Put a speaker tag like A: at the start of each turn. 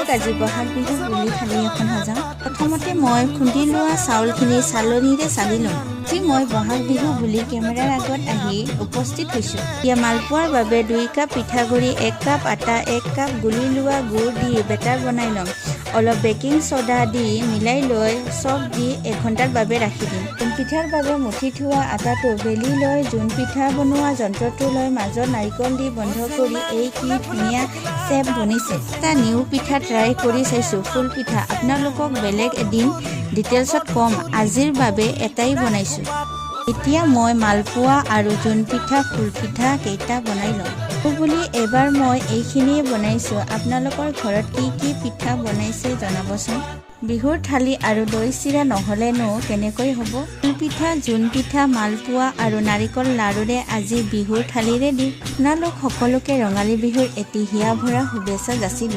A: আহক আজি বহাগ বিহু বুলি থালি এখন সজাওঁ। প্ৰথমতে মই খুন্দি লোৱা চাউলখিনি চালনীৰে চালি ল'ম। আজি মই বহাগ বিহু বুলি কেমেৰাৰ আগত আহি উপস্থিত হৈছোঁ। এতিয়া মালপোৱাৰ বাবে 2 কাপ পিঠাগুড়ি, 1 কাপ আটা, 1 কাপ গুলি লোৱা গুড় দি বেটাৰ বনাই ল'ম। অলপ বেকিং ছ'ডা দি মিলাই লৈ চব দি 1 ঘণ্টাৰ বাবে ৰাখি দিম। জোন পিঠাৰ বাবে মুঠি থোৱা আটাটো বেলি লৈ জোন পিঠা বনোৱা যন্ত্ৰটো লৈ মাজত নাৰিকল দি বন্ধ কৰি এই কি ধুনীয়া চেপ বনিছে। এটা নিউ পিঠা ট্ৰাই কৰি চাইছোঁ, ফুল পিঠা। আপোনালোকক বেলেগ এদিন ডিটেইলছত ক'ম, আজিৰ বাবে এটাই বনাইছোঁ। এতিয়া মই মালপোৱা আৰু জোন পিঠা, ফুল পিঠা কেইটা বনাই ল'ম। বুলি এবাৰ মই এইখিনিয়ে বনাইছোঁ। আপোনালোকৰ ঘৰত কি কি পিঠা বনাইছে জনাবচোন। বিহুৰ থালি আৰু দৈ চিৰা নহ'লেনো কেনেকৈ হ'ব। ফুল পিঠা, জোন পিঠা, মালপোৱা আৰু নাৰিকল লাড়ুৰে আজি বিহুৰ থালিৰে দিম। আপোনালোক সকলোকে ৰঙালী বিহুৰ এটি হিয়া ভৰা শুভেচ্ছা যাচিলোঁ।